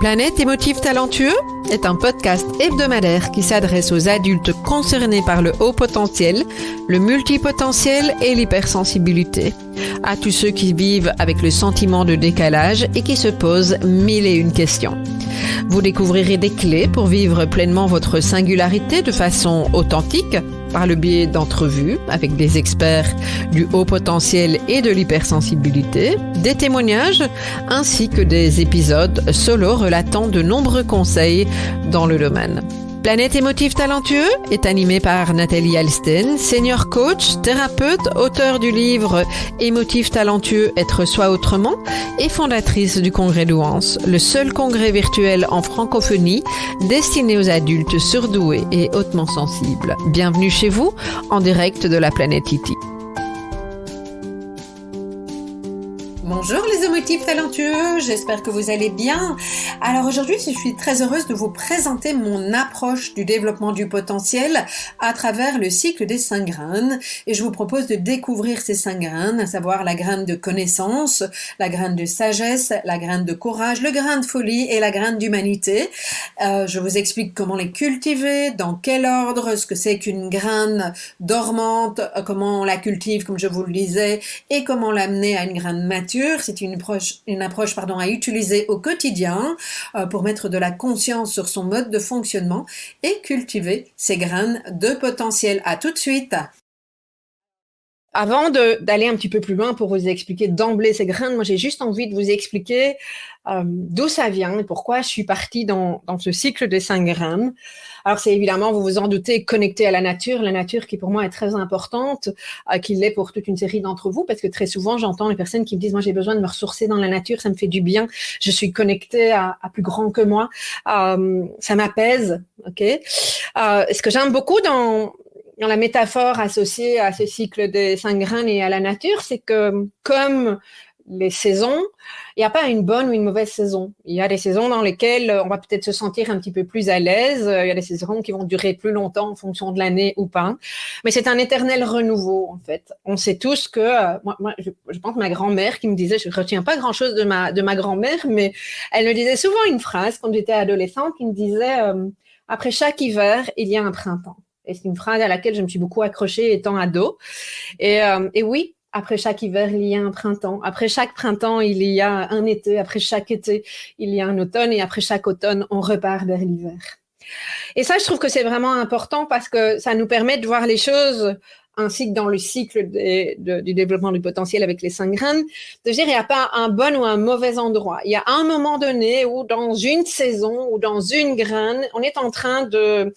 Planète Émotif Talentueux est un podcast hebdomadaire qui s'adresse aux adultes concernés par le haut potentiel, le multipotentiel et l'hypersensibilité. À tous ceux qui vivent avec le sentiment de décalage et qui se posent mille et une questions. Vous découvrirez des clés pour vivre pleinement votre singularité de façon authentique par le biais d'entrevues avec des experts du haut potentiel et de l'hypersensibilité, des témoignages ainsi que des épisodes solo relatant de nombreux conseils dans le domaine. Planète Émotif Talentueux est animée par Nathalie Alsten, senior coach, thérapeute, auteure du livre Émotif Talentueux, être soi autrement et fondatrice du congrès Douance, le seul congrès virtuel en francophonie destiné aux adultes surdoués et hautement sensibles. Bienvenue chez vous, en direct de la planète Iti. Bonjour les émotifs talentueux, j'espère que vous allez bien. Alors aujourd'hui, je suis très heureuse de vous présenter mon approche du développement du potentiel à travers le cycle des 5 graines. Et je vous propose de découvrir ces 5 graines, à savoir la graine de connaissance, la graine de sagesse, la graine de courage, le grain de folie et la graine d'humanité. Je vous explique comment les cultiver, dans quel ordre, ce que c'est qu'une graine dormante, comment on la cultive, comme je vous le disais, et comment l'amener à une graine mature. C'est une approche à utiliser au quotidien pour mettre de la conscience sur son mode de fonctionnement et cultiver ses graines de potentiel. À tout de suite. Avant d'aller un petit peu plus loin pour vous expliquer d'emblée ces graines, moi j'ai juste envie de vous expliquer d'où ça vient et pourquoi je suis partie dans ce cycle des 5 graines. Alors c'est évidemment, vous vous en doutez, connecté à la nature qui pour moi est très importante, qu'il l'est pour toute une série d'entre vous, parce que très souvent j'entends les personnes qui me disent, moi j'ai besoin de me ressourcer dans la nature, ça me fait du bien, je suis connectée à plus grand que moi, ça m'apaise, ok. Ce que j'aime beaucoup dans la métaphore associée à ce cycle des 5 graines et à la nature, c'est que comme les saisons, il n'y a pas une bonne ou une mauvaise saison. Il y a des saisons dans lesquelles on va peut-être se sentir un petit peu plus à l'aise. Il y a des saisons qui vont durer plus longtemps en fonction de l'année ou pas. Mais c'est un éternel renouveau, en fait. On sait tous que, moi je pense que ma grand-mère qui me disait, je ne retiens pas grand-chose de ma grand-mère, mais elle me disait souvent une phrase quand j'étais adolescente qui me disait après chaque hiver, il y a un printemps. Et c'est une phrase à laquelle je me suis beaucoup accrochée étant ado. Et oui, après chaque hiver, il y a un printemps. Après chaque printemps, il y a un été. Après chaque été, il y a un automne. Et après chaque automne, on repart vers l'hiver. Et ça, je trouve que c'est vraiment important parce que ça nous permet de voir les choses ainsi que dans le cycle du développement du potentiel avec les 5 graines, de dire il n'y a pas un bon ou un mauvais endroit. Il y a un moment donné où dans une saison ou dans une graine, on est en train de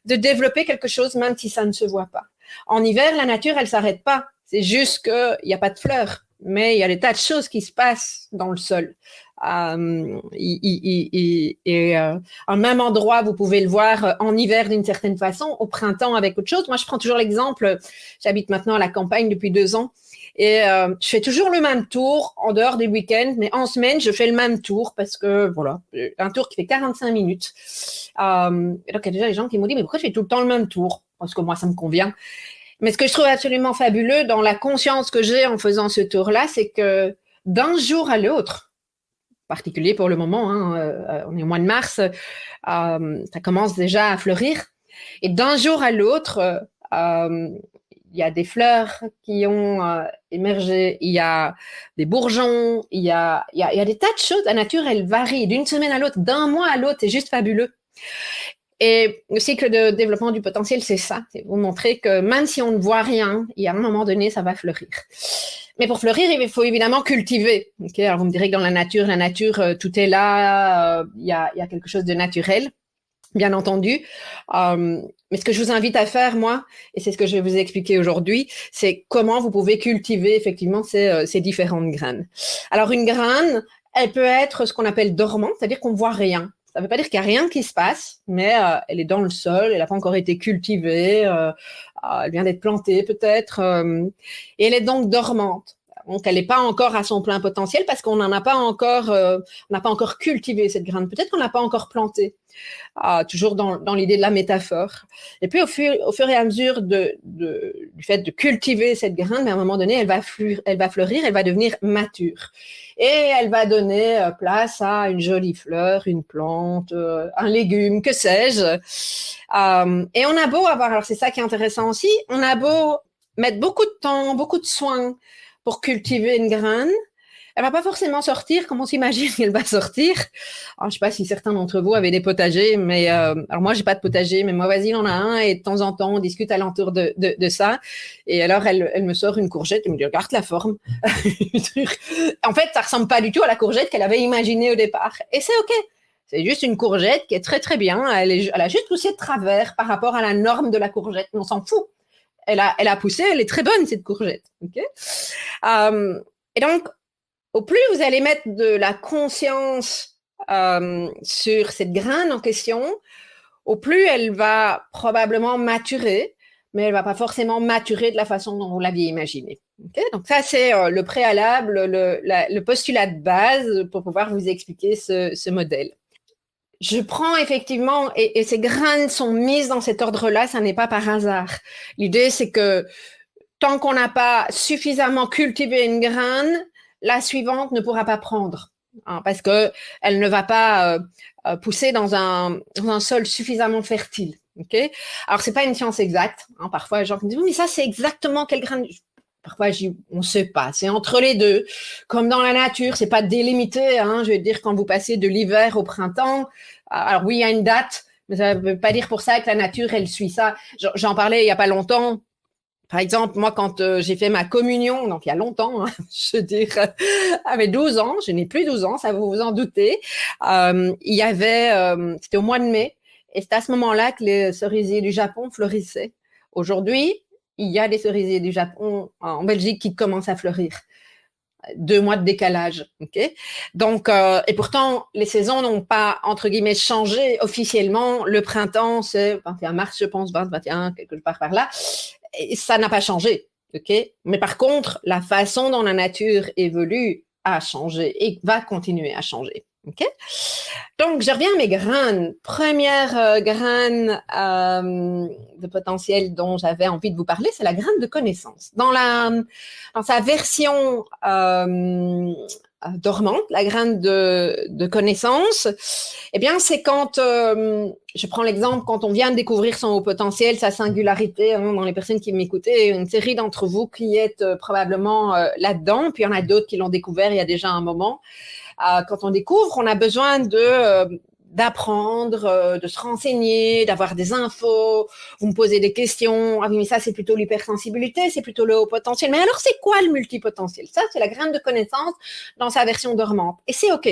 développer quelque chose même si ça ne se voit pas. En hiver, la nature, elle s'arrête pas. C'est juste qu'il n'y a pas de fleurs, mais il y a des tas de choses qui se passent dans le sol. Un même endroit, vous pouvez le voir en hiver d'une certaine façon, au printemps avec autre chose. Moi, je prends toujours l'exemple, j'habite maintenant à la campagne depuis 2 ans, et je fais toujours le même tour en dehors des week-ends, mais en semaine, je fais le même tour parce que, voilà, un tour qui fait 45 minutes. Et donc, il y a déjà des gens qui m'ont dit, mais pourquoi je fais tout le temps le même tour? Parce que moi, ça me convient. Mais ce que je trouve absolument fabuleux dans la conscience que j'ai en faisant ce tour-là, c'est que d'un jour à l'autre, particulier pour le moment, on est au mois de mars, ça commence déjà à fleurir. Et d'un jour à l'autre, il y a des fleurs qui ont émergé, il y a des bourgeons, il y a des tas de choses. La nature, elle varie d'une semaine à l'autre, d'un mois à l'autre, c'est juste fabuleux. Et le cycle de développement du potentiel, c'est ça. C'est vous montrer que même si on ne voit rien, il y a un moment donné, ça va fleurir. Mais pour fleurir, il faut évidemment cultiver. Okay, alors vous me direz que dans la nature, tout est là, il y a quelque chose de naturel, bien entendu. Mais ce que je vous invite à faire, moi, et c'est ce que je vais vous expliquer aujourd'hui, c'est comment vous pouvez cultiver effectivement ces différentes graines. Alors une graine, elle peut être ce qu'on appelle dormante, c'est-à-dire qu'on ne voit rien. Ça ne veut pas dire qu'il n'y a rien qui se passe, mais elle est dans le sol, elle n'a pas encore été cultivée, elle vient d'être plantée peut-être, et elle est donc dormante. Donc, elle n'est pas encore à son plein potentiel parce qu'on n'a pas encore cultivé cette graine. Peut-être qu'on n'a pas encore planté. Toujours dans l'idée de la métaphore. Et puis, au fur et à mesure du fait de cultiver cette graine, à un moment donné, elle va fleurir, elle va devenir mature. Et elle va donner place à une jolie fleur, une plante, un légume, que sais-je. Et on a beau avoir, alors c'est ça qui est intéressant aussi, on a beau mettre beaucoup de temps, beaucoup de soins pour cultiver une graine, elle va pas forcément sortir comme on s'imagine qu'elle va sortir. Alors, je sais pas si certains d'entre vous avaient des potagers, mais alors moi j'ai pas de potager, mais moi vas-y, on en a un et de temps en temps on discute alentour de ça. Et alors elle me sort une courgette et me dit regarde la forme. En fait, ça ressemble pas du tout à la courgette qu'elle avait imaginée au départ. Et c'est ok. C'est juste une courgette qui est très très bien. Elle a juste poussé de travers par rapport à la norme de la courgette. Mais on s'en fout. Elle a poussé, elle est très bonne cette courgette. Okay, et donc au plus vous allez mettre de la conscience sur cette graine en question, au plus elle va probablement maturer, mais elle va pas forcément maturer de la façon dont vous l'aviez imaginé. Okay, donc ça, c'est le préalable, le postulat de base pour pouvoir vous expliquer ce modèle. Je prends effectivement, et ces graines sont mises dans cet ordre-là, ça n'est pas par hasard. L'idée, c'est que tant qu'on n'a pas suffisamment cultivé une graine, la suivante ne pourra pas prendre, hein, parce qu'elle ne va pas pousser dans un sol suffisamment fertile. Okay, alors, c'est pas une science exacte. Hein, parfois, les gens me disent « mais ça, c'est exactement quelle graine ?» Parfois, on ne sait pas. C'est entre les deux. Comme dans la nature, c'est pas délimité. Hein, je veux dire, quand vous passez de l'hiver au printemps, alors oui, il y a une date, mais ça ne veut pas dire pour ça que la nature, elle suit ça. J'en parlais il y a pas longtemps. Par exemple, moi, quand j'ai fait ma communion, donc il y a longtemps, hein, je veux dire, avec 12 ans, je n'ai plus 12 ans, ça vous vous en doutez, il y avait, c'était au mois de mai, et c'est à ce moment-là que les cerisiers du Japon fleurissaient. Aujourd'hui, il y a des cerisiers du Japon en Belgique qui commencent à fleurir. 2 mois de décalage, ok. Donc, et pourtant, les saisons n'ont pas, entre guillemets, changé officiellement. Le printemps, c'est 21 mars, je pense, 21, quelque part par là. Et ça n'a pas changé, ok. Mais par contre, la façon dont la nature évolue a changé et va continuer à changer, ok. Donc, je reviens à mes graines. Première graine de potentiel dont j'avais envie de vous parler, c'est la graine de connaissance. Dans sa version dormante, la graine de connaissance, eh bien, c'est quand, je prends l'exemple, quand on vient de découvrir son haut potentiel, sa singularité, hein, dans les personnes qui m'écoutaient, une série d'entre vous qui êtes probablement là-dedans, puis il y en a d'autres qui l'ont découvert il y a déjà un moment. Quand on découvre, on a besoin d'apprendre, de se renseigner, d'avoir des infos. Vous me posez des questions. Ah oui, mais ça, c'est plutôt l'hypersensibilité, c'est plutôt le haut potentiel. Mais alors, c'est quoi le multipotentiel? Ça, c'est la graine de connaissance dans sa version dormante. Et c'est OK.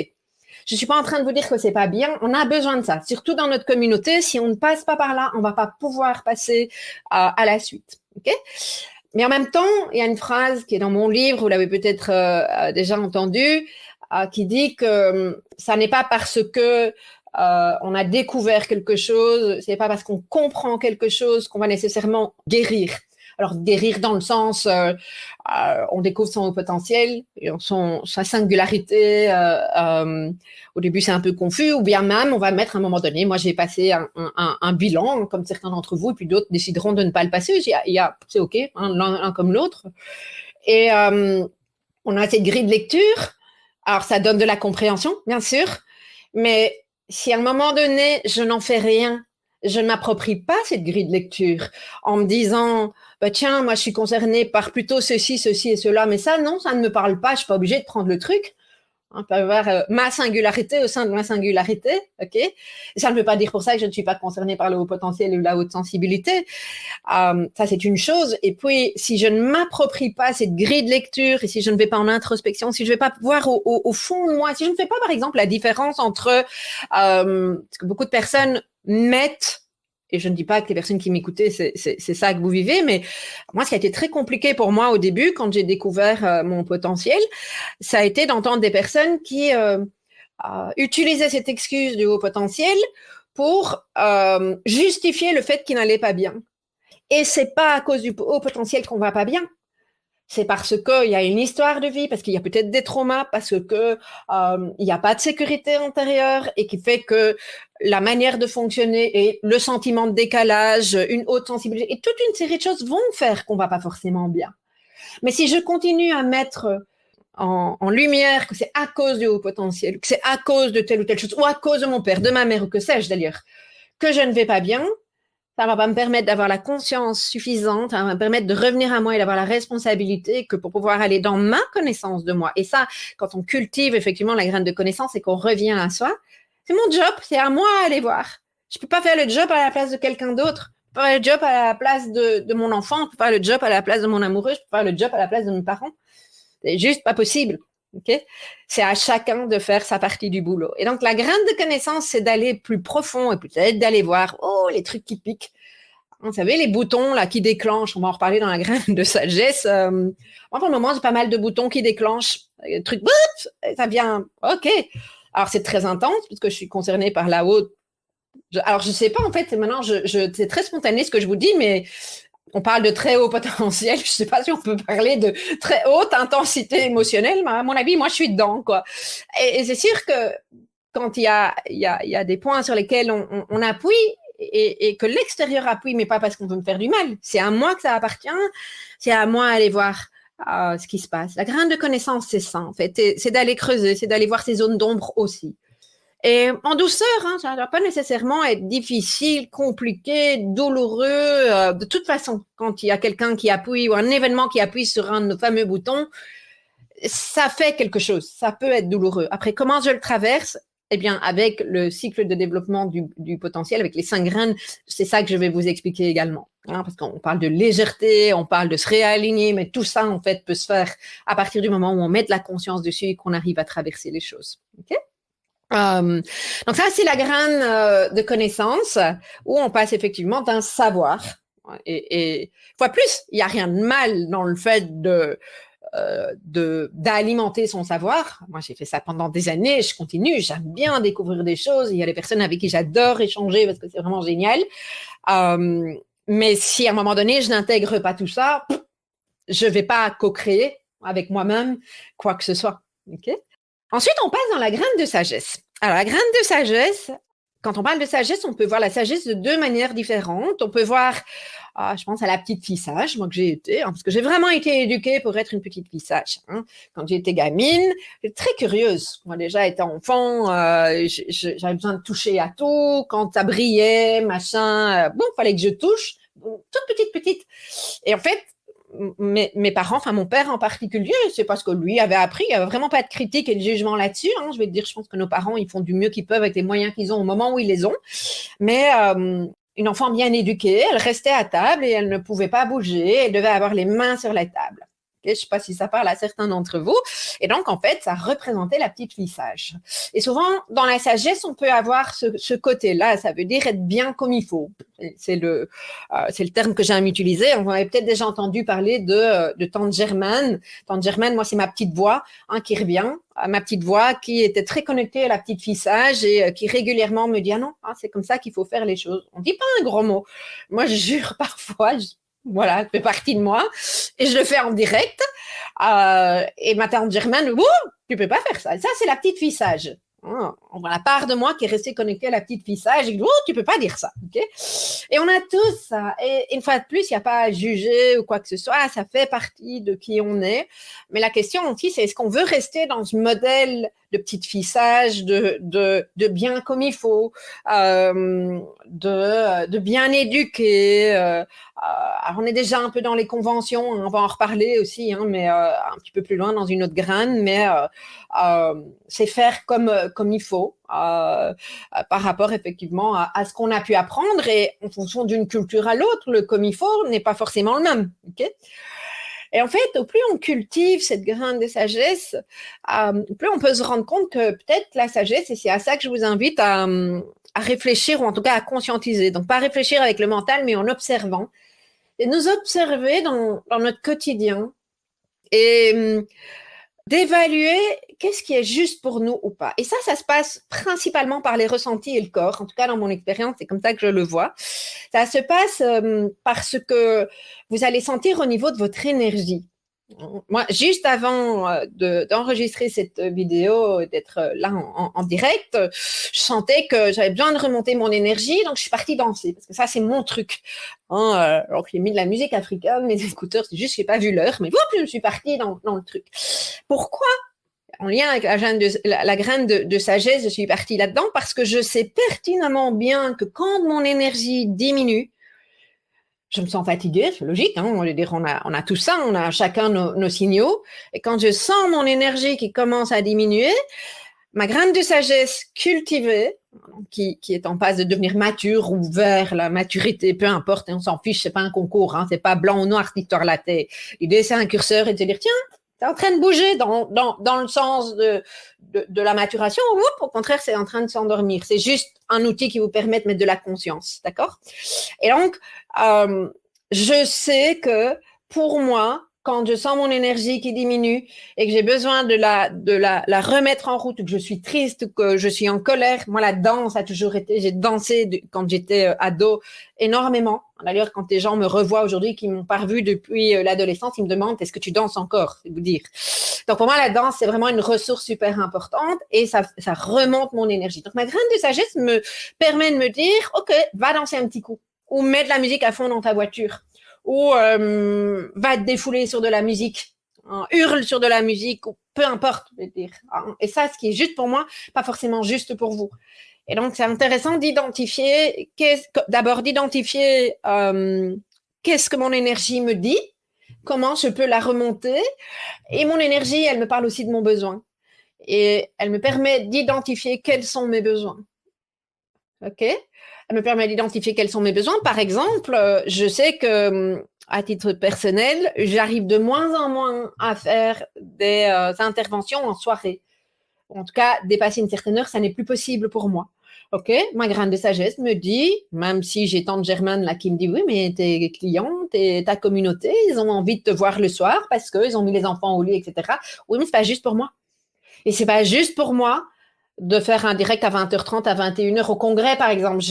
Je suis pas en train de vous dire que c'est pas bien. On a besoin de ça. Surtout dans notre communauté. Si on ne passe pas par là, on va pas pouvoir passer à la suite. OK? Mais en même temps, il y a une phrase qui est dans mon livre, vous l'avez peut-être déjà entendue, qui dit que ça n'est pas parce que on a découvert quelque chose, c'est pas parce qu'on comprend quelque chose qu'on va nécessairement guérir. Alors guérir dans le sens, on découvre son haut potentiel, sa singularité. Au début c'est un peu confus, ou bien même on va mettre à un moment donné. Moi j'ai passé un bilan, comme certains d'entre vous, et puis d'autres décideront de ne pas le passer. C'est ok, hein, l'un comme l'autre. Et on a cette grille de lecture. Alors, ça donne de la compréhension, bien sûr, mais si à un moment donné, je n'en fais rien, je ne m'approprie pas cette grille de lecture en me disant, bah, tiens, moi, je suis concernée par plutôt ceci et cela, mais ça, non, ça ne me parle pas, je ne suis pas obligée de prendre le truc. On peut avoir ma singularité au sein de ma singularité, ok. Et ça ne veut pas dire pour ça que je ne suis pas concernée par le haut potentiel ou la haute sensibilité. Ça, c'est une chose. Et puis, si je ne m'approprie pas cette grille de lecture et si je ne vais pas en introspection, si je ne vais pas voir au fond de moi, si je ne fais pas, par exemple, la différence entre ce que beaucoup de personnes mettent, et je ne dis pas que les personnes qui m'écoutaient, c'est ça que vous vivez, mais moi, ce qui a été très compliqué pour moi au début, quand j'ai découvert mon potentiel, ça a été d'entendre des personnes qui utilisaient cette excuse du haut potentiel pour justifier le fait qu'ils n'allaient pas bien. Et c'est pas à cause du haut potentiel qu'on va pas bien. c'est parce qu'il y a une histoire de vie, parce qu'il y a peut-être des traumas, parce que il n'y a pas de sécurité intérieure et qui fait que la manière de fonctionner et le sentiment de décalage, une haute sensibilité et toute une série de choses vont faire qu'on va pas forcément bien. Mais si je continue à mettre en lumière que c'est à cause du haut potentiel, que c'est à cause de telle ou telle chose, ou à cause de mon père, de ma mère, ou que sais-je d'ailleurs, que je ne vais pas bien, ça va pas me permettre d'avoir la conscience suffisante, ça va me permettre de revenir à moi et d'avoir la responsabilité que pour pouvoir aller dans ma connaissance de moi. Et ça, quand on cultive effectivement la graine de connaissance et qu'on revient à soi, c'est mon job, c'est à moi à aller voir. Je peux pas faire le job à la place de quelqu'un d'autre. Je peux pas faire le job à la place de mon enfant, je peux pas faire le job à la place de mon amoureux, je peux pas faire le job à la place de mes parents. C'est juste pas possible. Okay? C'est à chacun de faire sa partie du boulot. Et donc, la graine de connaissance, c'est d'aller plus profond et peut-être d'aller voir, les trucs qui piquent. Vous savez, les boutons là qui déclenchent, on va en reparler dans la graine de sagesse. Moi, pour le moment, j'ai pas mal de boutons qui déclenchent. Le truc, ça vient, ok. Alors, c'est très intense puisque je suis concernée par la haute. Alors, je sais pas, en fait, maintenant, c'est très spontané ce que je vous dis, mais on parle de très haut potentiel. Je ne sais pas si on peut parler de très haute intensité émotionnelle, mais à mon avis, moi, je suis dedans, quoi. Et c'est sûr que quand il y a des points sur lesquels on appuie et que l'extérieur appuie, mais pas parce qu'on veut me faire du mal. C'est à moi que ça appartient. C'est à moi d'aller voir ce qui se passe. La graine de connaissance, c'est ça, en fait. C'est d'aller creuser, c'est d'aller voir ces zones d'ombre aussi. Et en douceur, ça ne doit pas nécessairement être difficile, compliqué, douloureux. De toute façon, quand il y a quelqu'un qui appuie ou un événement qui appuie sur un de nos fameux boutons, ça fait quelque chose. Ça peut être douloureux. Après, comment je le traverse? Eh bien, avec le cycle de développement du potentiel, avec les 5 graines, c'est ça que je vais vous expliquer également. Parce qu'on parle de légèreté, on parle de se réaligner, mais tout ça, en fait, peut se faire à partir du moment où on met de la conscience dessus et qu'on arrive à traverser les choses. OK? Donc ça, c'est la graine de connaissance où on passe effectivement d'un savoir. Et fois plus, il n'y a rien de mal dans le fait d'alimenter son savoir. Moi, j'ai fait ça pendant des années, je continue, j'aime bien découvrir des choses. Il y a des personnes avec qui j'adore échanger parce que c'est vraiment génial. Mais si à un moment donné, je n'intègre pas tout ça, je ne vais pas co-créer avec moi-même quoi que ce soit. Okay? Ensuite, on passe dans la graine de sagesse. Alors, la graine de sagesse, quand on parle de sagesse, on peut voir la sagesse de 2 manières différentes. On peut voir, je pense à la petite fille sage, moi que j'ai été, parce que j'ai vraiment été éduquée pour être une petite fille sage. Quand j'étais gamine, j'étais très curieuse. Moi, déjà, étant enfant, j'avais besoin de toucher à tout. Quand ça brillait, machin, fallait que je touche. Toute petite. Et en fait, mes parents, enfin mon père en particulier, c'est parce que lui avait appris, il n'y avait vraiment pas de critique et de jugement là-dessus. Je vais te dire, je pense que nos parents, ils font du mieux qu'ils peuvent avec les moyens qu'ils ont au moment où ils les ont. Mais une enfant bien éduquée, elle restait à table et elle ne pouvait pas bouger, elle devait avoir les mains sur la table. Je ne sais pas si ça parle à certains d'entre vous. Et donc, en fait, ça représentait la petite fille sage. Et souvent, dans la sagesse, on peut avoir ce côté-là. Ça veut dire être bien comme il faut. C'est le terme que j'aime utiliser. On avait peut-être déjà entendu parler de Tante Germaine. Tante Germaine, moi, c'est ma petite voix qui revient. Ma petite voix qui était très connectée à la petite fille sage et qui régulièrement me dit « Ah non, c'est comme ça qu'il faut faire les choses. » On ne dit pas un gros mot. Moi, je jure parfois... Voilà, ça fait partie de moi. Et je le fais en direct. Et ma tante Germaine, tu peux pas faire ça. Ça, c'est la petite fille sage. On voit la part de moi qui est restée connectée à la petite fille sage. Et tu peux pas dire ça. Okay? Et on a tous ça. Et une fois de plus, il n'y a pas à juger ou quoi que ce soit. Ça fait partie de qui on est. Mais la question aussi, c'est est-ce qu'on veut rester dans ce modèle de petite fille sage, de bien comme il faut, de bien éduquer. Alors on est déjà un peu dans les conventions, on va en reparler aussi, mais un petit peu plus loin dans une autre graine, mais c'est faire comme il faut par rapport effectivement à ce qu'on a pu apprendre et en fonction d'une culture à l'autre, le comme il faut n'est pas forcément le même. Okay? Et en fait, au plus on cultive cette graine de sagesse, au plus on peut se rendre compte que peut-être la sagesse, et c'est à ça que je vous invite à réfléchir, ou en tout cas à conscientiser. Donc, pas réfléchir avec le mental, mais en observant. Et nous observer dans notre quotidien et d'évaluer qu'est-ce qui est juste pour nous ou pas. Et ça se passe principalement par les ressentis et le corps. En tout cas, dans mon expérience, c'est comme ça que je le vois. Ça se passe parce que vous allez sentir au niveau de votre énergie. Moi, juste avant d'enregistrer cette vidéo, d'être là en direct, je sentais que j'avais besoin de remonter mon énergie, donc je suis partie danser, parce que ça, c'est mon truc. Alors j'ai mis de la musique africaine, mes écouteurs, c'est juste que j'ai pas vu l'heure, mais je suis partie dans le truc. Pourquoi? En lien avec la graine de sagesse, je suis partie là-dedans parce que je sais pertinemment bien que quand mon énergie diminue, je me sens fatiguée, c'est logique, hein, on a tout ça, on a chacun nos signaux. Et quand je sens mon énergie qui commence à diminuer, ma graine de sagesse cultivée, qui est en passe de devenir mature ou vers la maturité, peu importe, on s'en fiche, c'est pas un concours, hein, c'est pas blanc ou noir cette histoire-là. L'idée, c'est un curseur et de se dire, tiens, c'est en train de bouger dans le sens de la maturation, ou au contraire, c'est en train de s'endormir. C'est juste un outil qui vous permet de mettre de la conscience, d'accord? Et donc, je sais que pour moi, quand je sens mon énergie qui diminue et que j'ai besoin de la remettre en route, que je suis triste, que je suis en colère, moi, la danse a toujours été, j'ai dansé quand j'étais ado énormément. D'ailleurs, quand les gens me revoient aujourd'hui, qui m'ont pas revu depuis l'adolescence, ils me demandent, est-ce que tu danses encore? C'est vous dire. Donc, pour moi, la danse, c'est vraiment une ressource super importante et ça remonte mon énergie. Donc, ma graine de sagesse me permet de me dire, OK, va danser un petit coup ou mets de la musique à fond dans ta voiture, ou va te défouler sur de la musique, hein, hurle sur de la musique, ou peu importe, je veux dire. Hein. Et ça, ce qui est juste pour moi, pas forcément juste pour vous. Et donc, c'est intéressant d'identifier, d'abord d'identifier qu'est-ce que mon énergie me dit, comment je peux la remonter, et mon énergie, elle me parle aussi de mon besoin. Et elle me permet d'identifier quels sont mes besoins. OK? Elle me permet d'identifier quels sont mes besoins. Par exemple, je sais que, à titre personnel, j'arrive de moins en moins à faire des interventions en soirée. En tout cas, dépasser une certaine heure, ça n'est plus possible pour moi. OK? Ma graine de sagesse me dit, même si j'ai tante Germaine là qui me dit, oui, mais tes clients, ta communauté, ils ont envie de te voir le soir parce qu'ils ont mis les enfants au lit, etc. Oui, mais c'est pas juste pour moi. Et c'est pas juste pour moi de faire un direct à 20h30, à 21h au congrès, par exemple.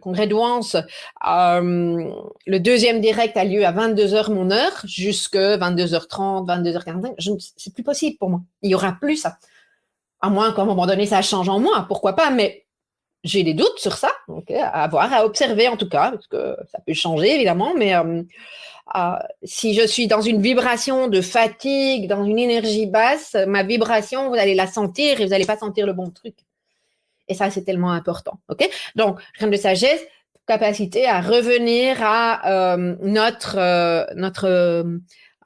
Congrès d'Ouance, le deuxième direct a lieu à 22h mon heure, jusque 22h30, 22h45. C'est plus possible pour moi. Il y aura plus ça. À moins qu'à un moment donné, ça change en moi, pourquoi pas, mais j'ai des doutes sur ça, donc à voir, à observer en tout cas, parce que ça peut changer évidemment, mais si je suis dans une vibration de fatigue, dans une énergie basse, ma vibration, vous allez la sentir et vous n'allez pas sentir le bon truc. Et ça, c'est tellement important. OK? Donc, graine de sagesse, capacité à revenir à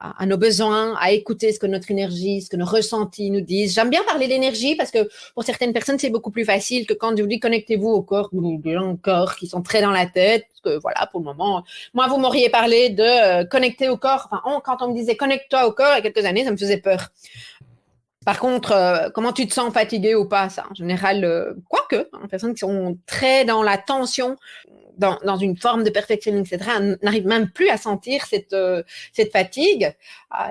à nos besoins, à écouter ce que notre énergie, ce que nos ressentis nous disent. J'aime bien parler d'énergie parce que pour certaines personnes, c'est beaucoup plus facile que quand je vous dis connectez-vous au corps, ou des gens au corps qui sont très dans la tête. Parce que voilà, pour le moment, moi, vous m'auriez parlé de connecter au corps. Enfin, quand on me disait connecte-toi au corps il y a quelques années, ça me faisait peur. Par contre, comment tu te sens fatigué ou pas, ça, en général, quoique, hein, personnes qui sont très dans la tension, dans une forme de perfectionnisme, etc., n'arrivent même plus à sentir cette fatigue.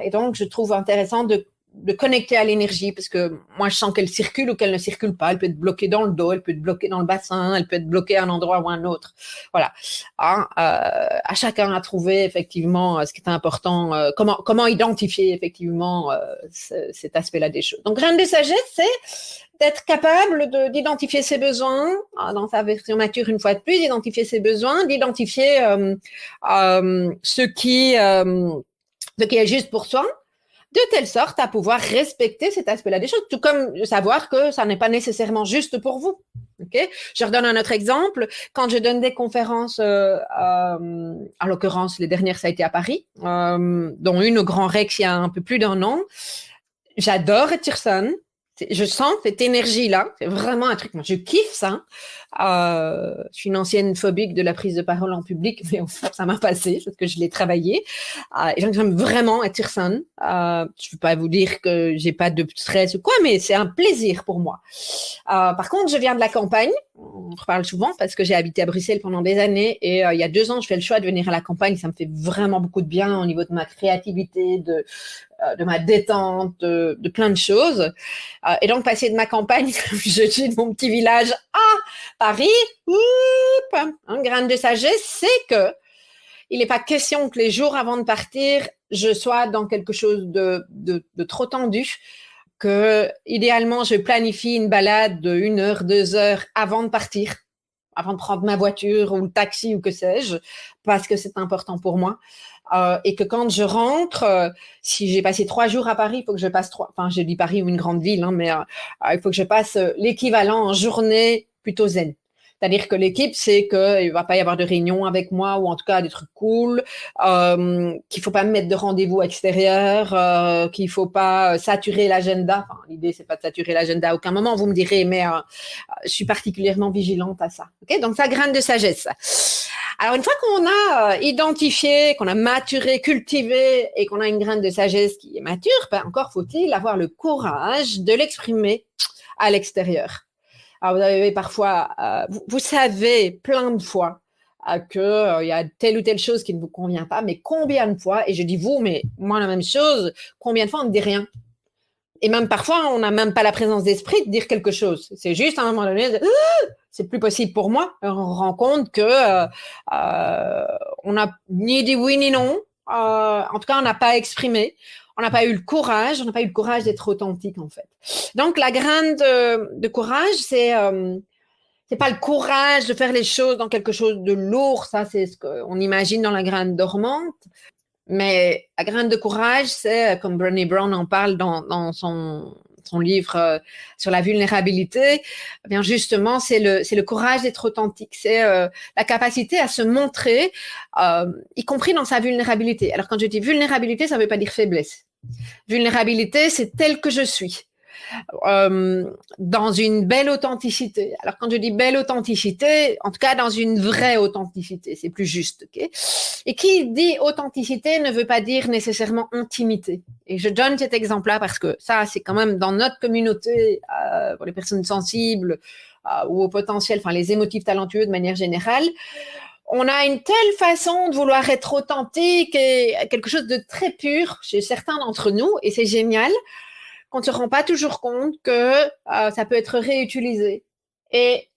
Et donc, je trouve intéressant de connecter à l'énergie parce que moi, je sens qu'elle circule ou qu'elle ne circule pas. Elle peut être bloquée dans le dos, elle peut être bloquée dans le bassin, elle peut être bloquée à un endroit ou à un autre. Voilà. À chacun à trouver effectivement ce qui est important, comment identifier effectivement cet aspect-là des choses. Donc, graine de sagesse, c'est d'être capable d'identifier ses besoins dans sa version mature une fois de plus, d'identifier ses besoins, d'identifier ce qui est juste pour soi, de telle sorte à pouvoir respecter cet aspect-là des choses, tout comme savoir que ça n'est pas nécessairement juste pour vous. Okay? Je redonne un autre exemple. Quand je donne des conférences, en l'occurrence, les dernières, ça a été à Paris, dont une au Grand Rex il y a un peu plus d'1 an. J'adore être sur scène. Je sens cette énergie-là. C'est vraiment un truc. Moi, je kiffe ça. Je suis une ancienne phobique de la prise de parole en public, mais ça m'a passé parce que je l'ai travaillé. Et j'aime vraiment être sur scène. Je ne peux pas vous dire que j'ai pas de stress ou quoi, mais c'est un plaisir pour moi. Par contre, je viens de la campagne. On reparle souvent parce que j'ai habité à Bruxelles pendant des années et il y a 2 ans, je fais le choix de venir à la campagne. Ça me fait vraiment beaucoup de bien au niveau de ma créativité, de ma détente, de plein de choses. Et donc, passer de ma campagne, je suis de mon petit village à Paris, un grain de sagesse, c'est que il n'est pas question que les jours avant de partir, je sois dans quelque chose de trop tendu, que idéalement, je planifie une balade de 1 heure, 2 heures avant de partir, avant de prendre ma voiture ou le taxi ou que sais-je, parce que c'est important pour moi. Et que quand je rentre, si j'ai passé 3 jours à Paris, il faut que je passe je dis Paris ou une grande ville, hein, mais il faut que je passe l'équivalent en journée plutôt zen. C'est-à-dire que l'équipe, c'est qu'il ne va pas y avoir de réunion avec moi, ou en tout cas des trucs cool, qu'il ne faut pas me mettre de rendez-vous extérieurs, qu'il ne faut pas saturer l'agenda. Enfin, l'idée, c'est pas de saturer l'agenda à aucun moment, vous me direz, mais je suis particulièrement vigilante à ça. Okay, donc, ça, graine de sagesse. Alors, une fois qu'on a identifié, qu'on a maturé, cultivé et qu'on a une graine de sagesse qui est mature, encore faut-il avoir le courage de l'exprimer à l'extérieur. Alors, vous avez parfois, vous savez plein de fois qu'il y a telle ou telle chose qui ne vous convient pas, mais combien de fois, et je dis vous, mais moi la même chose, combien de fois on ne dit rien? Et même parfois, on n'a même pas la présence d'esprit de dire quelque chose. C'est juste à un moment donné, c'est plus possible pour moi. On rend compte que on n'a ni dit oui ni non. En tout cas, on n'a pas exprimé. On n'a pas eu le courage. On n'a pas eu le courage d'être authentique, en fait. Donc, la graine de courage, c'est pas le courage de faire les choses dans quelque chose de lourd. Ça, c'est ce qu'on imagine dans la graine dormante. Mais la graine de courage, c'est, comme Brené Brown en parle dans son livre sur la vulnérabilité, eh bien justement, c'est le courage d'être authentique. C'est la capacité à se montrer, y compris dans sa vulnérabilité. Alors, quand je dis vulnérabilité, ça ne veut pas dire faiblesse. Vulnérabilité, c'est tel que je suis. Dans une belle authenticité. Alors, quand je dis belle authenticité, en tout cas, dans une vraie authenticité, c'est plus juste. Okay, et qui dit authenticité ne veut pas dire nécessairement intimité. Et je donne cet exemple-là parce que ça, c'est quand même dans notre communauté, pour les personnes sensibles ou au potentiel, enfin les émotifs talentueux de manière générale, on a une telle façon de vouloir être authentique et quelque chose de très pur chez certains d'entre nous, et c'est génial, qu'on ne se rend pas toujours compte que ça peut être réutilisé. Et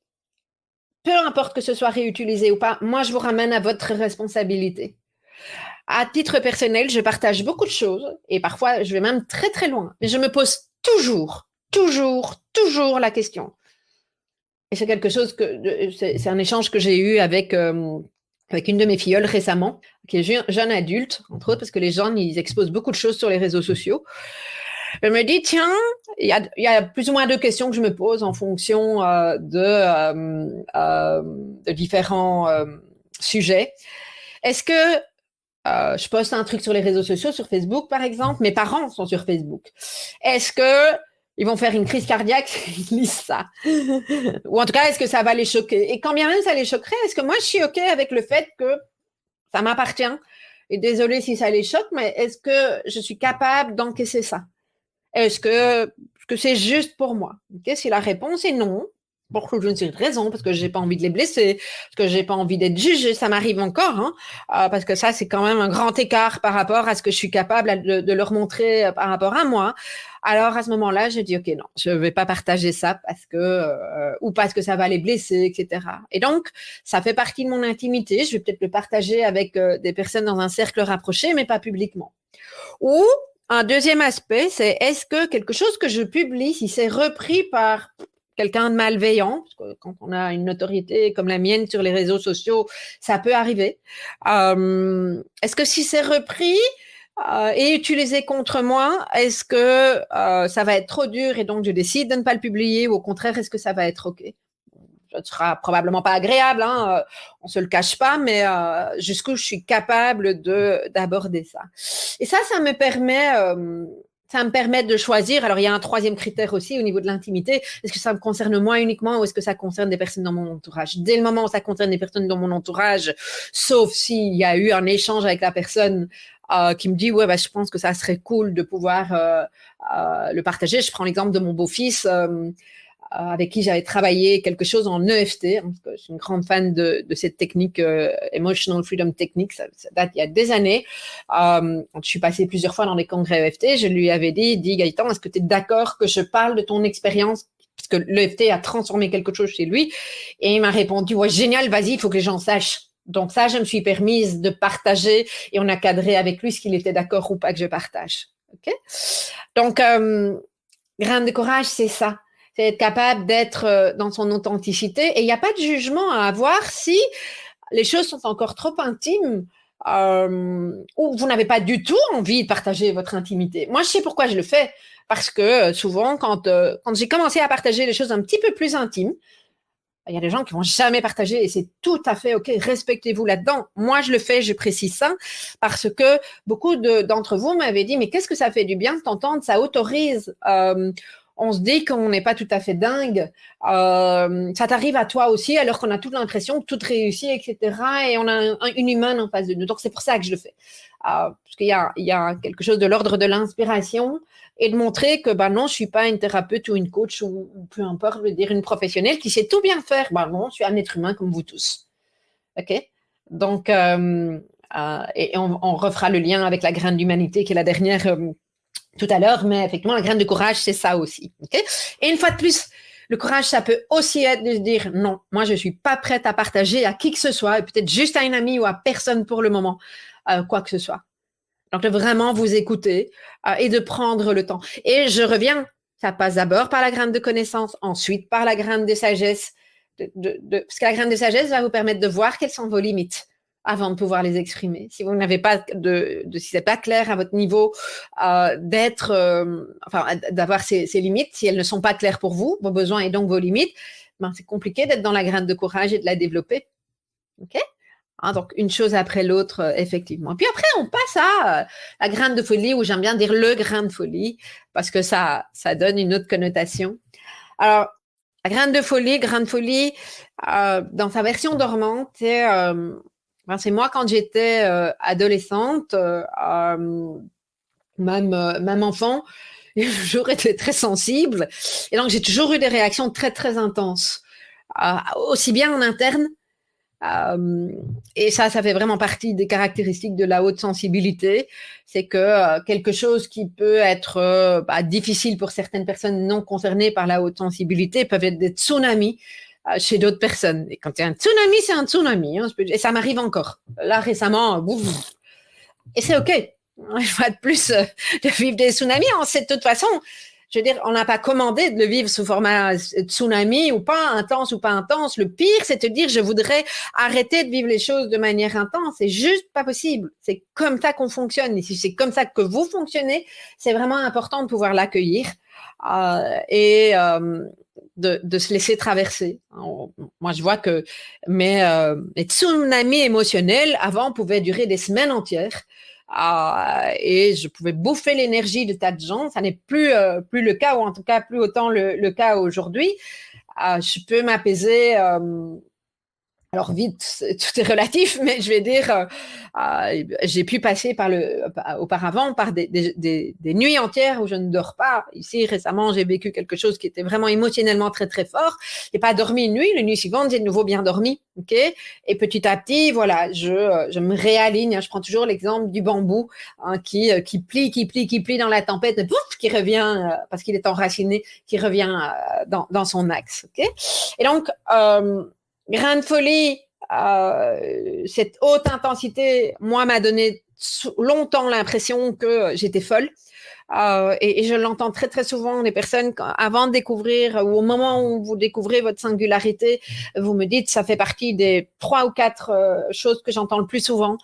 peu importe que ce soit réutilisé ou pas, moi, je vous ramène à votre responsabilité. À titre personnel, je partage beaucoup de choses et parfois, je vais même très, très loin. Mais je me pose toujours la question. Et c'est quelque chose c'est un échange que j'ai eu avec une de mes filleules récemment, qui est jeune adulte, entre autres, parce que les gens, ils exposent beaucoup de choses sur les réseaux sociaux. Je me dis, tiens, il y a plus ou moins 2 questions que je me pose en fonction de différents sujets. Est-ce que je poste un truc sur les réseaux sociaux, sur Facebook par exemple, mes parents sont sur Facebook. Est-ce que ils vont faire une crise cardiaque s'ils lisent ça? Ou en tout cas, est-ce que ça va les choquer? Et quand bien même ça les choquerait, est-ce que moi je suis OK avec le fait que ça m'appartient? Et désolée si ça les choque, mais est-ce que je suis capable d'encaisser ça? Est-ce que c'est juste pour moi? Okay, si la réponse est non, pour je ne sais pas raison, parce que j'ai pas envie de les blesser, parce que j'ai pas envie d'être jugée, ça m'arrive encore, hein, parce que ça, c'est quand même un grand écart par rapport à ce que je suis capable de leur montrer par rapport à moi. Alors, à ce moment-là, je dis, OK, non, je vais pas partager ça parce que, ou parce que ça va les blesser, etc. Et donc, ça fait partie de mon intimité. Je vais peut-être le partager avec des personnes dans un cercle rapproché, mais pas publiquement. Ou, un deuxième aspect, c'est est-ce que quelque chose que je publie, si c'est repris par quelqu'un de malveillant, parce que quand on a une notoriété comme la mienne sur les réseaux sociaux, ça peut arriver. Est-ce que si c'est repris et utilisé contre moi, est-ce que ça va être trop dur et donc je décide de ne pas le publier, ou au contraire, est-ce que ça va être OK? Ce ne sera probablement pas agréable, hein, on ne se le cache pas, mais jusqu'où je suis capable d'aborder ça. Et ça me permet de choisir. Alors, il y a un 3e critère aussi au niveau de l'intimité. Est-ce que ça me concerne moi uniquement ou est-ce que ça concerne des personnes dans mon entourage? Dès le moment où ça concerne des personnes dans mon entourage, sauf s'il y a eu un échange avec la personne qui me dit, ouais, je pense que ça serait cool de pouvoir le partager. Je prends l'exemple de mon beau-fils, avec qui j'avais travaillé quelque chose en EFT, hein, parce que je suis une grande fan de cette technique, Emotional Freedom Technique, ça date il y a des années. Quand je suis passée plusieurs fois dans des congrès EFT, je lui avais dit Gaëtan, est-ce que tu es d'accord que je parle de ton expérience? Parce que l'EFT a transformé quelque chose chez lui. Et il m'a répondu, ouais, génial, vas-y, il faut que les gens sachent. Donc ça, je me suis permise de partager et on a cadré avec lui ce qu'il était d'accord ou pas que je partage. Okay? Donc, grain de courage, c'est ça. C'est être capable d'être dans son authenticité et il n'y a pas de jugement à avoir si les choses sont encore trop intimes ou vous n'avez pas du tout envie de partager votre intimité. Moi, je sais pourquoi je le fais. Parce que souvent, quand j'ai commencé à partager les choses un petit peu plus intimes, il y a des gens qui vont jamais partager et c'est tout à fait OK. Respectez-vous là-dedans. Moi, je le fais, je précise ça parce que beaucoup d'entre vous m'avaient dit, mais qu'est-ce que ça fait du bien de t'entendre, ça autorise. On se dit qu'on n'est pas tout à fait dingue. Ça t'arrive à toi aussi alors qu'on a toute l'impression que tout réussit, etc. Et on a une humaine en face de nous. Donc, c'est pour ça que je le fais. Parce qu'il y a quelque chose de l'ordre de l'inspiration et de montrer que non, je suis pas une thérapeute ou une coach ou peu importe, je veux dire une professionnelle qui sait tout bien faire. Non, je suis un être humain comme vous tous. OK? Donc, et on refera le lien avec la graine d'humanité qui est la dernière tout à l'heure, mais effectivement, la graine de courage, c'est ça aussi. OK? Et une fois de plus, le courage, ça peut aussi être de se dire non, moi, je suis pas prête à partager à qui que ce soit, et peut-être juste à une amie ou à personne pour le moment, quoi que ce soit. Donc, de vraiment vous écouter et de prendre le temps. Et je reviens, ça passe d'abord par la graine de connaissance, ensuite par la graine de sagesse, parce que la graine de sagesse va vous permettre de voir quelles sont vos limites avant de pouvoir les exprimer. Si vous n'avez pas si c'est pas clair à votre niveau, d'avoir ces limites, si elles ne sont pas claires pour vous, vos besoins et donc vos limites, c'est compliqué d'être dans la graine de courage et de la développer. OK? Donc, une chose après l'autre, effectivement. Puis après, on passe à la graine de folie, ou j'aime bien dire le grain de folie, parce que ça donne une autre connotation. Alors, la graine de folie, dans sa version dormante, c'est moi quand j'étais adolescente, même enfant, j'ai toujours été très sensible. Et donc, j'ai toujours eu des réactions très, très intenses, aussi bien en interne, et ça fait vraiment partie des caractéristiques de la haute sensibilité. C'est que quelque chose qui peut être difficile pour certaines personnes non concernées par la haute sensibilité peuvent être des tsunamis chez d'autres personnes. Et quand il y a un tsunami, c'est un tsunami. Et ça m'arrive encore. Là, récemment, et c'est OK. Je vois de plus de vivre des tsunamis. On sait de toute façon, je veux dire, on n'a pas commandé de le vivre sous format tsunami ou pas intense. Le pire, c'est de dire, je voudrais arrêter de vivre les choses de manière intense. C'est juste pas possible. C'est comme ça qu'on fonctionne. Et si c'est comme ça que vous fonctionnez, c'est vraiment important de pouvoir l'accueillir et de se laisser traverser. Moi, je vois que mes tsunamis émotionnels, avant, pouvaient durer des semaines entières. Et je pouvais bouffer l'énergie de tas de gens. Ça n'est plus le cas, ou en tout cas plus autant le cas aujourd'hui. Je peux m'apaiser. Alors vite, tout est relatif, mais je vais dire, j'ai pu passer auparavant par des nuits entières où je ne dors pas. Ici, récemment, j'ai vécu quelque chose qui était vraiment émotionnellement très, très fort. J'ai pas dormi une nuit. La nuit suivante, j'ai de nouveau bien dormi. OK? Et petit à petit, voilà, je me réaligne. Je prends toujours l'exemple du bambou qui plie dans la tempête, et pouf, qui revient, parce qu'il est enraciné, qui revient dans son axe. OK? Et donc, grain de folie, cette haute intensité, moi, m'a donné longtemps l'impression que j'étais folle. Et je l'entends très, très souvent, des personnes, avant de découvrir, ou au moment où vous découvrez votre singularité, vous me dites, ça fait partie des 3 ou 4 choses que j'entends le plus souvent,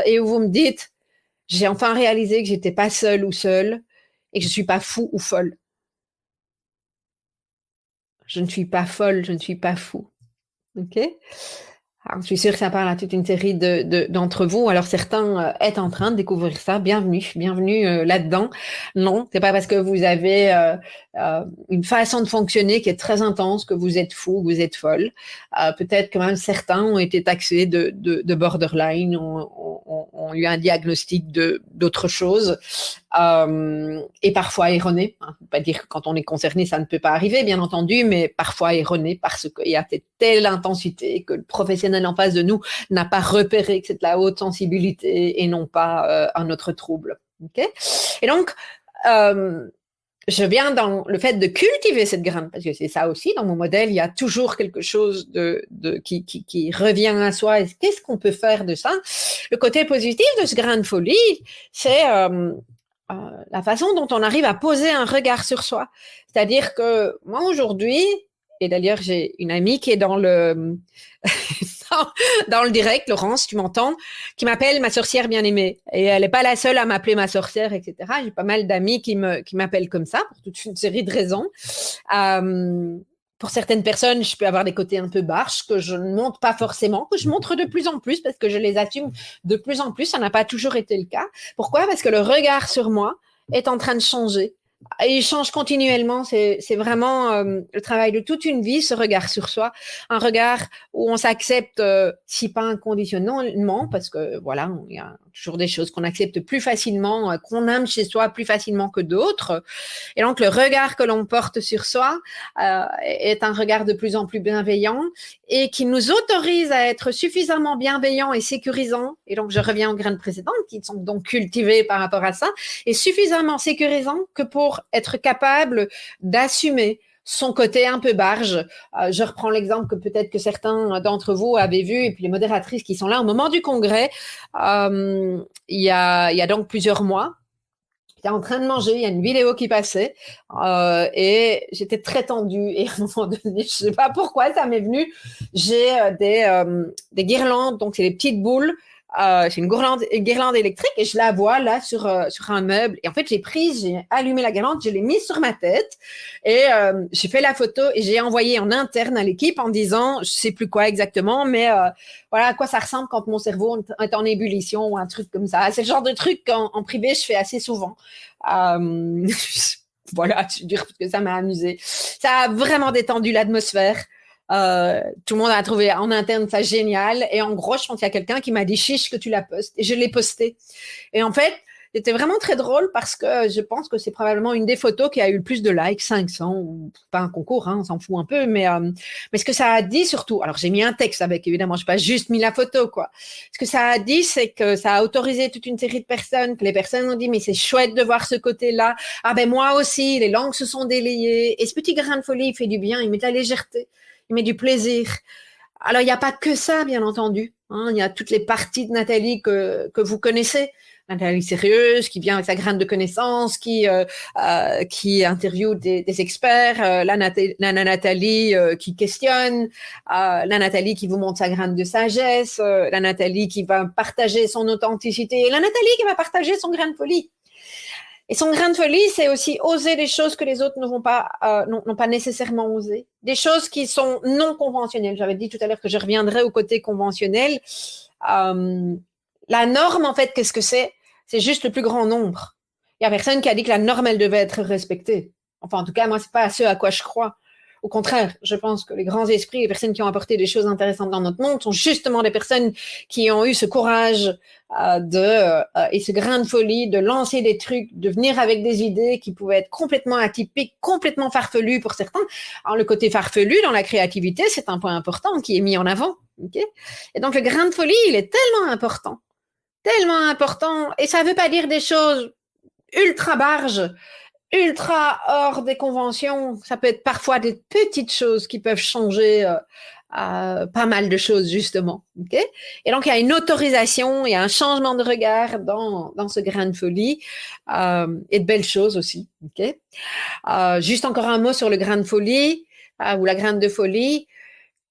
et où vous me dites, j'ai enfin réalisé que j'étais pas seule ou seule, et que je suis pas fou ou folle. Je ne suis pas folle, je ne suis pas fou. OK? Alors, je suis sûre que ça parle à toute une série d'entre vous. Alors, certains êtes en train de découvrir ça. Bienvenue là-dedans. Non, c'est pas parce que vous avez une façon de fonctionner qui est très intense que vous êtes fou, vous êtes folle. Peut-être que même certains ont été taxés de borderline, ont eu un diagnostic d'autre chose, et parfois erroné. Je ne veux pas dire que quand on est concerné, ça ne peut pas arriver, bien entendu, mais parfois erroné parce qu'il y a telle intensité que le professionnel en face de nous n'a pas repéré que c'est de la haute sensibilité et non pas un autre trouble. Okay? Et donc, je viens dans le fait de cultiver cette graine, parce que c'est ça aussi, dans mon modèle, il y a toujours quelque chose qui revient à soi. Et qu'est-ce qu'on peut faire de ça? Le côté positif de ce grain de folie, c'est la façon dont on arrive à poser un regard sur soi. C'est-à-dire que moi, aujourd'hui, et d'ailleurs, j'ai une amie qui est dans le dans le direct, Laurence, tu m'entends, qui m'appelle ma sorcière bien-aimée. Et elle n'est pas la seule à m'appeler ma sorcière, etc. J'ai pas mal d'amis qui m'appellent comme ça, pour toute une série de raisons. Euh, pour certaines personnes, je peux avoir des côtés un peu barges que je ne montre pas forcément, que je montre de plus en plus parce que je les assume de plus en plus. Ça n'a pas toujours été le cas. Pourquoi? Parce que le regard sur moi est en train de changer. Et il change continuellement. C'est vraiment le travail de toute une vie, ce regard sur soi. Un regard où on s'accepte, si pas inconditionnellement, parce que voilà, il y a toujours des choses qu'on accepte plus facilement, qu'on aime chez soi plus facilement que d'autres. Et donc, le regard que l'on porte sur soi est un regard de plus en plus bienveillant et qui nous autorise à être suffisamment bienveillants et sécurisants. Et donc, je reviens aux graines précédentes qui sont donc cultivées par rapport à ça, et suffisamment sécurisants que pour être capable d'assumer son côté un peu barge. Je reprends l'exemple que peut-être que certains d'entre vous avaient vu, et puis les modératrices qui sont là au moment du congrès, il y a donc plusieurs mois. J'étais en train de manger, il y a une vidéo qui passait et j'étais très tendue. Et à un moment donné, je ne sais pas pourquoi ça m'est venu, j'ai des guirlandes, donc c'est des petites boules. C'est une guirlande électrique et je la vois là sur un meuble. Et en fait, j'ai allumé la guirlande, je l'ai mise sur ma tête et j'ai fait la photo et j'ai envoyé en interne à l'équipe en disant, je sais plus quoi exactement, mais voilà à quoi ça ressemble quand mon cerveau est en ébullition ou un truc comme ça. C'est le genre de truc qu'en privé, je fais assez souvent. Voilà, c'est dur parce que ça m'a amusé. Ça a vraiment détendu l'atmosphère. Tout le monde a trouvé en interne ça génial. Et en gros, je pense qu'il y a quelqu'un qui m'a dit chiche que tu la postes. Et je l'ai posté. Et en fait, c'était vraiment très drôle parce que je pense que c'est probablement une des photos qui a eu le plus de likes, 500, ou pas un concours, hein, on s'en fout un peu, mais ce que ça a dit surtout, alors j'ai mis un texte avec, évidemment, je n'ai pas juste mis la photo, quoi. Ce que ça a dit, c'est que ça a autorisé toute une série de personnes, que les personnes ont dit, mais c'est chouette de voir ce côté-là. Ah ben moi aussi, les langues se sont délayées. Et ce petit grain de folie, il fait du bien, il met de la légèreté, il met du plaisir. Alors, il n'y a pas que ça, bien entendu. Hein, il y a toutes les parties de Nathalie que vous connaissez. Nathalie sérieuse, qui vient avec sa graine de connaissances, qui interviewe des experts, la Nathalie qui questionne, la Nathalie qui vous montre sa graine de sagesse, la Nathalie qui va partager son authenticité, et la Nathalie qui va partager son grain de folie. Et son grain de folie, c'est aussi oser des choses que les autres n'ont pas nécessairement osé. Des choses qui sont non conventionnelles. J'avais dit tout à l'heure que je reviendrai au côté conventionnel. La norme, en fait, qu'est-ce que c'est? C'est juste le plus grand nombre. Il n'y a personne qui a dit que la norme, elle devait être respectée. Enfin, en tout cas, moi, c'est pas ce à quoi je crois. Au contraire, je pense que les grands esprits, les personnes qui ont apporté des choses intéressantes dans notre monde sont justement des personnes qui ont eu ce courage et ce grain de folie de lancer des trucs, de venir avec des idées qui pouvaient être complètement atypiques, complètement farfelues pour certains. Alors, le côté farfelu dans la créativité, c'est un point important qui est mis en avant. Okay, et donc, le grain de folie, il est tellement important. Et ça ne veut pas dire des choses ultra barges, ultra hors des conventions. Ça peut être parfois des petites choses qui peuvent changer pas mal de choses, justement. Okay, et donc, il y a une autorisation, il y a un changement de regard dans ce grain de folie et de belles choses aussi. Okay, juste encore un mot sur le grain de folie ou la graine de folie.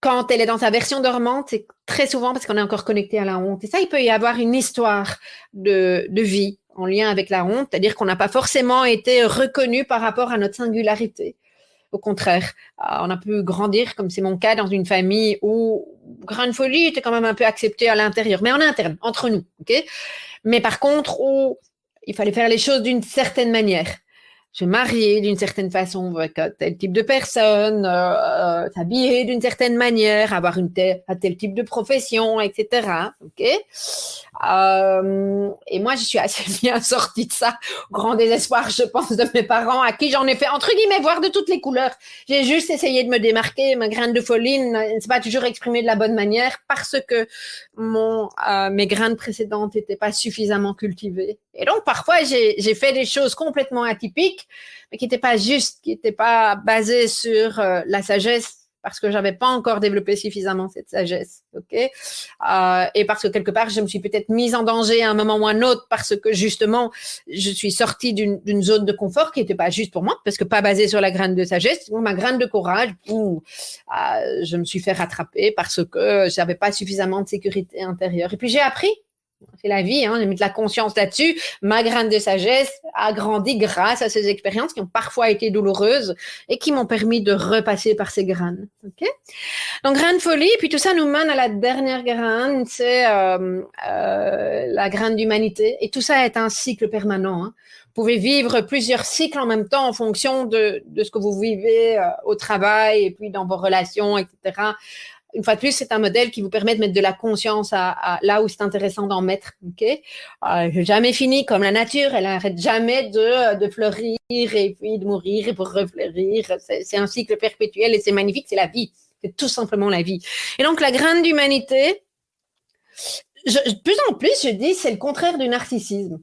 Quand elle est dans sa version dormante, c'est très souvent parce qu'on est encore connecté à la honte. Et ça, il peut y avoir une histoire de vie en lien avec la honte, c'est-à-dire qu'on n'a pas forcément été reconnu par rapport à notre singularité. Au contraire, on a pu grandir, comme c'est mon cas, dans une famille où grande folie était quand même un peu acceptée à l'intérieur, mais en interne, entre nous. Okay, mais par contre, où il fallait faire les choses d'une certaine manière. Se marier d'une certaine façon avec tel type de personne, s'habiller d'une certaine manière, avoir un tel type de profession, etc. Okay, et moi, je suis assez bien sortie de ça, au grand désespoir, je pense, de mes parents, à qui j'en ai fait, entre guillemets, voir de toutes les couleurs. J'ai juste essayé de me démarquer. Ma graine de folie ne s'est pas toujours exprimée de la bonne manière parce que mes graines précédentes n'étaient pas suffisamment cultivées. Et donc, parfois, j'ai fait des choses complètement atypiques, mais qui n'étaient pas justes, qui n'étaient pas basées sur la sagesse, parce que j'avais pas encore développé suffisamment cette sagesse, ok, et parce que quelque part je me suis peut-être mise en danger à un moment ou à un autre parce que justement je suis sortie d'une zone de confort qui n'était pas juste pour moi, parce que pas basée sur la graine de sagesse, ma graine de courage, je me suis fait rattraper parce que j'avais pas suffisamment de sécurité intérieure. Et puis j'ai appris. C'est la vie, j'ai mis de la conscience là-dessus. Ma graine de sagesse a grandi grâce à ces expériences qui ont parfois été douloureuses et qui m'ont permis de repasser par ces graines. Okay, donc, graine folie, puis tout ça nous mène à la dernière graine, c'est la graine d'humanité. Et tout ça est un cycle permanent. Vous pouvez vivre plusieurs cycles en même temps en fonction de ce que vous vivez au travail et puis dans vos relations, etc. Une fois de plus, c'est un modèle qui vous permet de mettre de la conscience à là où c'est intéressant d'en mettre. Okay, jamais fini comme la nature, elle n'arrête jamais de fleurir et puis de mourir et pour refleurir. C'est un cycle perpétuel et c'est magnifique, c'est la vie. C'est tout simplement la vie. Et donc, la graine d'humanité, de plus en plus, je dis, c'est le contraire du narcissisme.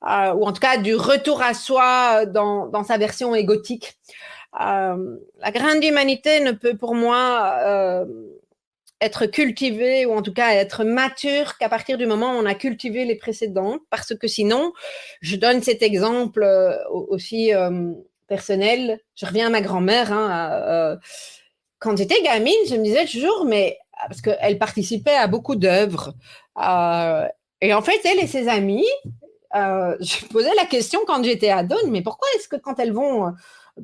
Ou en tout cas du retour à soi dans sa version égotique. La graine d'humanité ne peut pour moi être cultivée ou en tout cas être mature qu'à partir du moment où on a cultivé les précédentes, parce que sinon, je donne cet exemple aussi personnel, je reviens à ma grand-mère, quand j'étais gamine, je me disais toujours, mais parce qu'elle participait à beaucoup d'œuvres, et en fait, elle et ses amis, je me posais la question quand j'étais ado, mais pourquoi est-ce que quand elles vont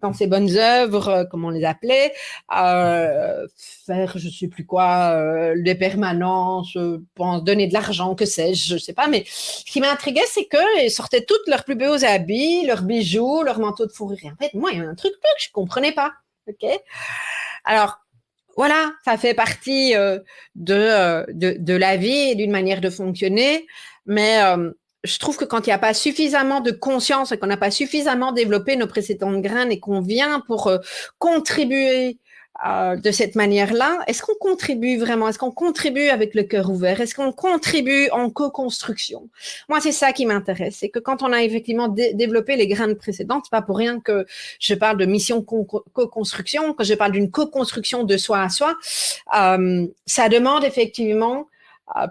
dans ces bonnes œuvres, comme on les appelait, faire je sais plus quoi, des permanences, donner de l'argent, que sais-je, je sais pas, mais ce qui m'intriguait, c'est qu'elles sortaient toutes leurs plus beaux habits, leurs bijoux, leurs manteaux de fourrure. Et en fait, moi, il y a un truc que je comprenais pas, ok. Alors, voilà, ça fait partie de la vie et d'une manière de fonctionner, mais je trouve que quand il n'y a pas suffisamment de conscience et qu'on n'a pas suffisamment développé nos précédentes graines et qu'on vient pour contribuer de cette manière-là, est-ce qu'on contribue vraiment? Est-ce qu'on contribue avec le cœur ouvert? Est-ce qu'on contribue en co-construction? Moi, c'est ça qui m'intéresse. C'est que quand on a effectivement développé les graines précédentes, c'est pas pour rien que je parle de mission co-construction, que je parle d'une co-construction de soi à soi. Ça demande effectivement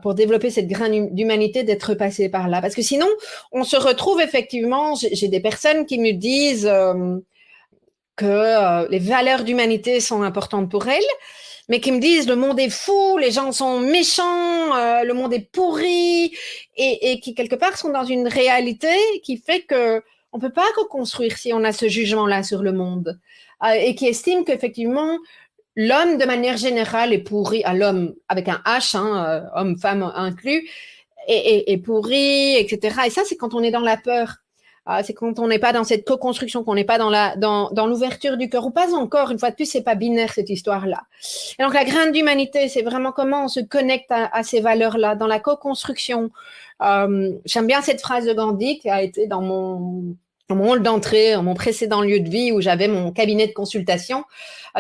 pour développer cette graine d'humanité d'être passé par là. Parce que sinon, on se retrouve effectivement, j'ai des personnes qui me disent que les valeurs d'humanité sont importantes pour elles, mais qui me disent le monde est fou, les gens sont méchants, le monde est pourri, et qui quelque part sont dans une réalité qui fait que on peut pas reconstruire si on a ce jugement-là sur le monde, et qui estiment qu'effectivement l'homme, de manière générale, est pourri. L'homme avec un H, homme, femme inclus, est pourri, etc. Et ça, c'est quand on est dans la peur. C'est quand on n'est pas dans cette co-construction, qu'on n'est pas dans l'ouverture du cœur, ou pas encore. Une fois de plus, c'est pas binaire cette histoire-là. Et donc, la graine d'humanité, c'est vraiment comment on se connecte à ces valeurs-là, dans la co-construction. J'aime bien cette phrase de Gandhi qui a été dans mon hall d'entrée, dans mon précédent lieu de vie où j'avais mon cabinet de consultation,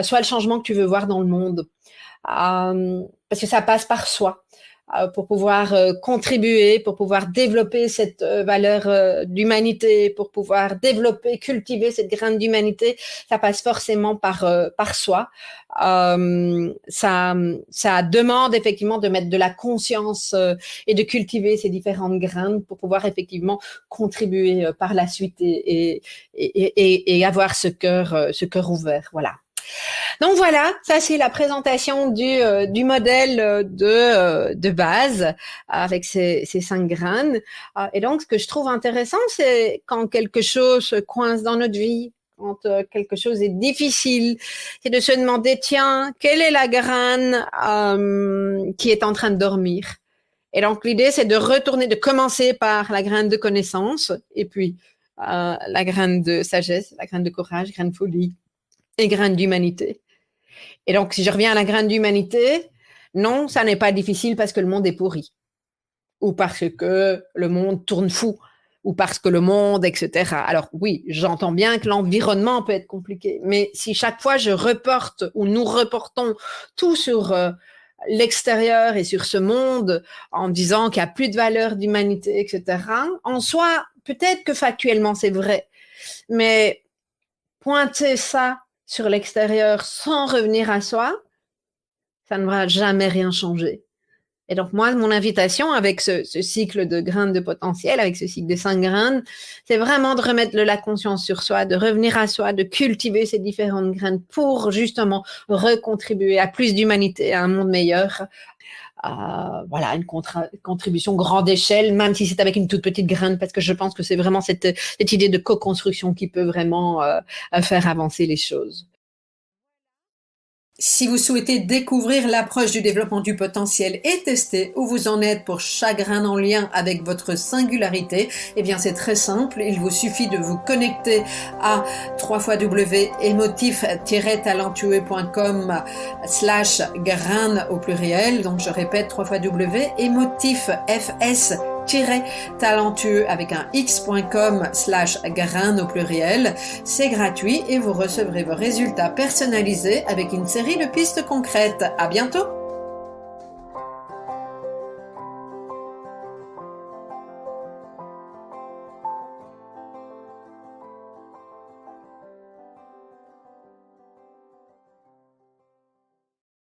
soit le changement que tu veux voir dans le monde. Parce que ça passe par soi, pour pouvoir contribuer, pour pouvoir développer cette valeur d'humanité, pour pouvoir développer, cultiver cette graine d'humanité, ça passe forcément par soi. Ça demande effectivement de mettre de la conscience et de cultiver ces différentes graines pour pouvoir effectivement contribuer par la suite et avoir ce cœur ouvert. Voilà. Donc voilà, ça c'est la présentation du modèle de base avec ces 5 graines. Et donc ce que je trouve intéressant, c'est quand quelque chose se coince dans notre vie, quand quelque chose est difficile, c'est de se demander, tiens, quelle est la graine qui est en train de dormir? Et donc l'idée, c'est de retourner, de commencer par la graine de connaissance, et puis la graine de sagesse, la graine de courage, graine de folie, et graine d'humanité. Et donc, si je reviens à la graine d'humanité, non, ça n'est pas difficile parce que le monde est pourri, ou parce que le monde tourne fou, ou parce que le monde, etc. Alors oui, j'entends bien que l'environnement peut être compliqué, mais si chaque fois je reporte ou nous reportons tout sur l'extérieur et sur ce monde en disant qu'il n'y a plus de valeur d'humanité, etc. En soi, peut-être que factuellement c'est vrai, mais pointer ça sur l'extérieur sans revenir à soi, ça ne va jamais rien changer. Et donc, moi, mon invitation avec ce cycle de graines de potentiel, avec ce cycle de 5 graines, c'est vraiment de remettre la conscience sur soi, de revenir à soi, de cultiver ces différentes graines pour justement recontribuer à plus d'humanité, à un monde meilleur. Voilà, une contribution grande échelle, même si c'est avec une toute petite graine, parce que je pense que c'est vraiment cette idée de co-construction qui peut vraiment faire avancer les choses. Si vous souhaitez découvrir l'approche du développement du potentiel et tester où vous en êtes pour chaque grain en lien avec votre singularité, eh bien c'est très simple, il vous suffit de vous connecter à www.emotif-talentueux.com/grain au pluriel. Donc je répète www.emotif-fs talentueux avec un x.com/grain au pluriel. C'est gratuit et vous recevrez vos résultats personnalisés avec une série de pistes concrètes. À bientôt!